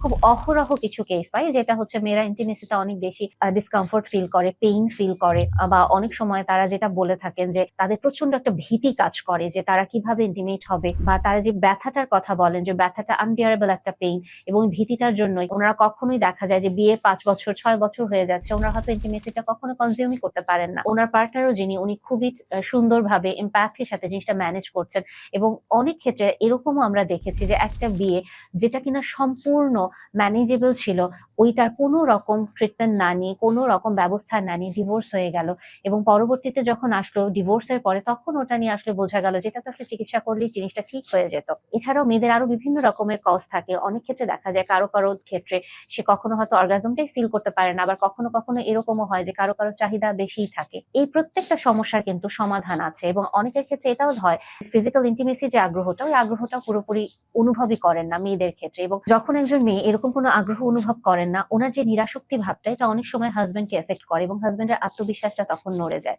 খুব অহরহ কিছু কেস পাই যেটা হচ্ছে মেয়েরা ইন্টিমেসিতে অনেক বেশি ডিসকমফোর্ট ফিল করে, পেইন ফিল করে, বা অনেক সময় তারা যেটা বলে থাকেন যে তাদের প্রচন্ড একটা ভীতি কাজ করে যে তারা কিভাবে ইন্টিমেট হবে, বা তারা যে ব্যথাটার কথা বলেন যে ব্যথাটা আনবিয়ারেবল একটা পেইন, এবং ভীতিটার জন্যই ওনারা কখনোই দেখা যায় যে বিয়ে 5 বছর 6 বছর হয়ে যাচ্ছে, ওনারা হয়তো ইন্টিমেসিটা কখনো কনজিউমই করতে পারেন না। ওনার পার্টনারও যিনি, উনি খুবই সুন্দরভাবে এমপ্যাথির সাথে জিনিসটা ম্যানেজ করছেন। এবং অনেক ক্ষেত্রে এরকমও আমরা দেখেছি যে একটা বিয়ে যেটা কিনা সম্পূর্ণ ম্যানেজেবল ছিল, ওইটার কোনো রকম ট্রিটমেন্ট না নিয়ে, কোনো রকম ব্যবস্থা না নিয়ে ডিভোর্স হয়ে গেল। এবং পরবর্তীতে যখন আসলো ডিভোর্সের পরে, তখন ওটা নিয়ে আসলে বোঝা গেল যেটা তো আসলে চিকিৎসা করলেই জিনিসটা ঠিক হয়ে যেত। এছাড়াও মেয়েদের আরো বিভিন্ন রকমের কজ থাকে। অনেক ক্ষেত্রে দেখা যায় কারো কারো ক্ষেত্রে সে কখনো হয়তো অর্গাজমটাই ফিল করতে পারে না, আবার কখনো কখনো এরকমও হয় যে কারো কারো চাহিদা বেশিই থাকে। এই প্রত্যেকটা সমস্যার কিন্তু সমাধান আছে, এবং অনেকের ক্ষেত্রে এটাও হয় ফিজিক্যাল ইন্টিমেসি যে আগ্রহটা, ওই আগ্রহটা পুরোপুরি অনুভবই করেন না মেয়েদের ক্ষেত্রে। এবং যখন একজন মেয়ে এরকম কোনো আগ্রহ অনুভব করেন না, ওনার যে নিরাসক্তি ভাবটা, এটা অনেক সময় হাজবেন্ডকে এফেক্ট করে এবং হাজবেন্ডের আত্মবিশ্বাসটা তখন নড়ে যায়।